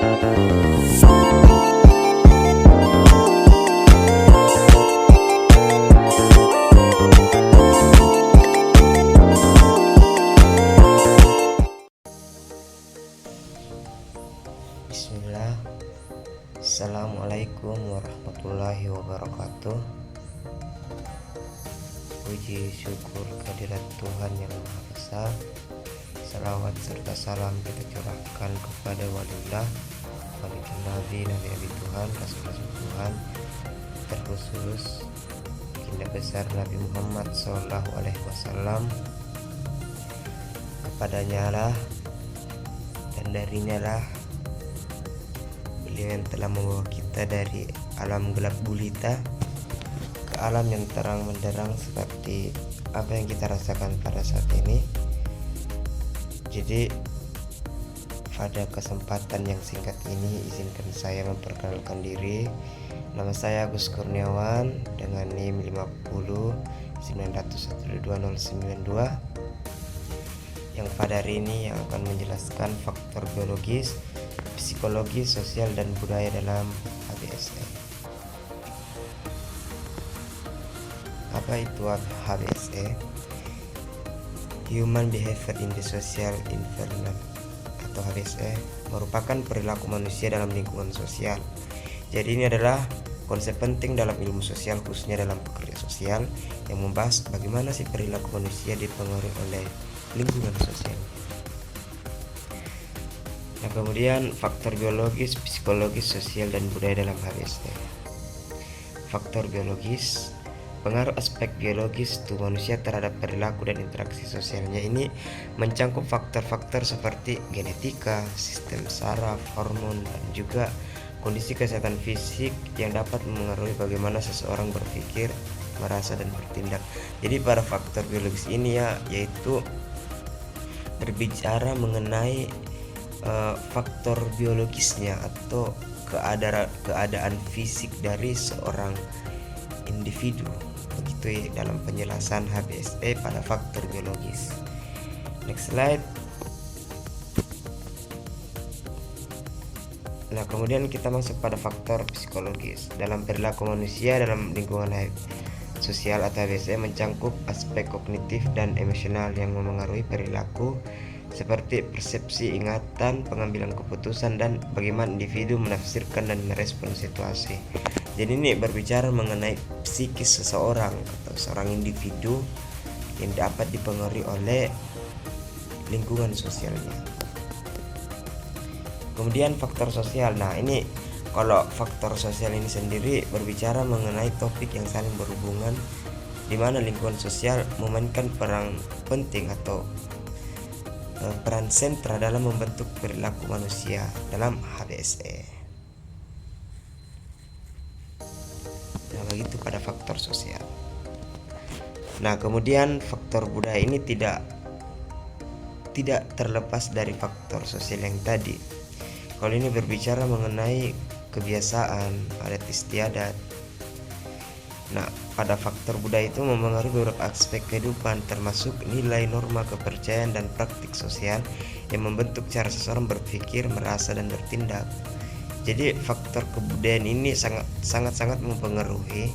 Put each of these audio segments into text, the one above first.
Bismillah. Assalamualaikum warahmatullahi wabarakatuh. Puji syukur kehadirat Tuhan yang Maha Esa. Salawat serta salam kita curahkan kepada waliullah, waliullah Nabi Tuhan, Rasul Tuhan, terkhusus baginda besar Nabi Muhammad SAW. Kepadanya lah dan darinya lah beliau yang telah membawa kita dari alam gelap gulita ke alam yang terang menderang seperti apa yang kita rasakan pada saat ini. Jadi pada kesempatan yang singkat ini izinkan saya memperkenalkan diri. Nama saya Agus Kurniawan dengan NIM 5090120092 yang pada hari ini yang akan menjelaskan faktor biologis, psikologi, sosial, dan budaya dalam HBSE. Apa itu HBSE? Human Behavior in the Social Environment atau HBSE merupakan perilaku manusia dalam lingkungan sosial. Jadi ini adalah konsep penting dalam ilmu sosial, khususnya dalam pekerja sosial, yang membahas bagaimana sih perilaku manusia dipengaruhi oleh lingkungan sosial. Nah, kemudian faktor biologis, psikologis, sosial, dan budaya dalam HBSE. Faktor biologis, pengaruh aspek biologis tubuh manusia terhadap perilaku dan interaksi sosialnya ini mencangkup faktor-faktor seperti genetika, sistem saraf, hormon, dan juga kondisi kesehatan fisik yang dapat mengaruhi bagaimana seseorang berpikir, merasa, dan bertindak. Jadi pada faktor biologis ini yaitu berbicara mengenai faktor biologisnya atau keadaan fisik dari seorang individu. Begitu dalam penjelasan HBSE pada faktor biologis. Next slide. Nah, kemudian kita masuk pada faktor psikologis. Dalam perilaku manusia dalam lingkungan sosial atau HBSE mencangkup aspek kognitif dan emosional yang memengaruhi perilaku seperti persepsi, ingatan, pengambilan keputusan, dan bagaimana individu menafsirkan dan merespon situasi. Jadi ini berbicara mengenai psikis seseorang atau seorang individu yang dapat dipengaruhi oleh lingkungan sosialnya. Kemudian faktor sosial. Nah, ini kalau faktor sosial ini sendiri berbicara mengenai topik yang saling berhubungan, di mana lingkungan sosial memainkan peran penting atau peran sentra dalam membentuk perilaku manusia dalam HBSE. Nah, begitu pada faktor sosial. Nah, kemudian faktor budaya ini tidak terlepas dari faktor sosial yang tadi. Kalau ini berbicara mengenai kebiasaan, adat istiadat. Nah, pada faktor budaya itu memengaruhi beberapa aspek kehidupan, termasuk nilai, norma, kepercayaan, dan praktik sosial yang membentuk cara seseorang berpikir, merasa, dan bertindak. Jadi faktor kebudayaan ini sangat mempengaruhi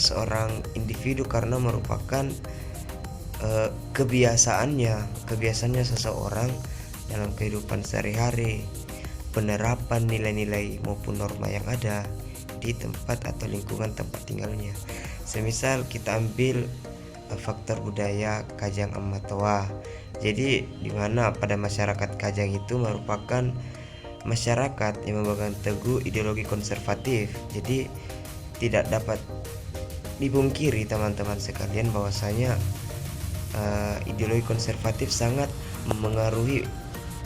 seorang individu karena merupakan kebiasaannya seseorang dalam kehidupan sehari-hari, penerapan nilai-nilai maupun norma yang ada di tempat atau lingkungan tempat tinggalnya. Semisal kita ambil faktor budaya Kajang Amatoa. Jadi di mana pada masyarakat Kajang itu merupakan masyarakat yang memegang teguh ideologi konservatif. Jadi tidak dapat dipungkiri teman-teman sekalian bahwasanya ideologi konservatif sangat memengaruhi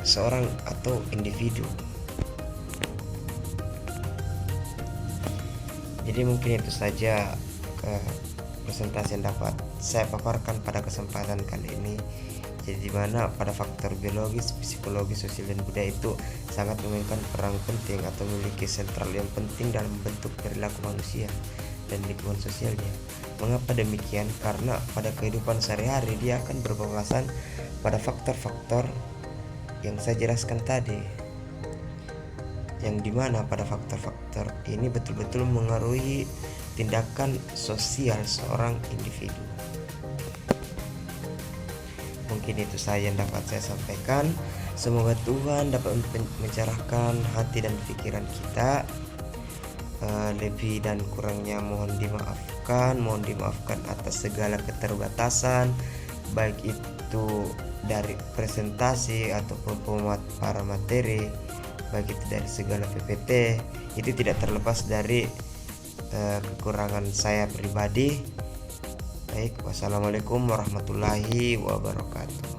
seorang atau individu. Jadi mungkin itu saja presentasi yang dapat saya paparkan pada kesempatan kali ini. Jadi di mana pada faktor biologis, psikologi, sosial, dan budaya itu sangat memainkan peran penting atau memiliki sentral yang penting dalam membentuk perilaku manusia dan lingkungan sosialnya. Mengapa demikian? Karena pada kehidupan sehari-hari dia akan berbahasan pada faktor-faktor yang saya jelaskan tadi. yang dimana pada faktor-faktor ini betul-betul mengaruhi tindakan sosial seorang individu. Mungkin itu saja yang dapat saya sampaikan. Semoga Tuhan dapat mencerahkan hati dan pikiran kita. Lebih dan kurangnya mohon dimaafkan atas segala keterbatasan, baik itu dari presentasi ataupun para materi, baik itu dari segala PPT. Itu tidak terlepas dari kekurangan saya pribadi. Baik, wassalamualaikum warahmatullahi wabarakatuh.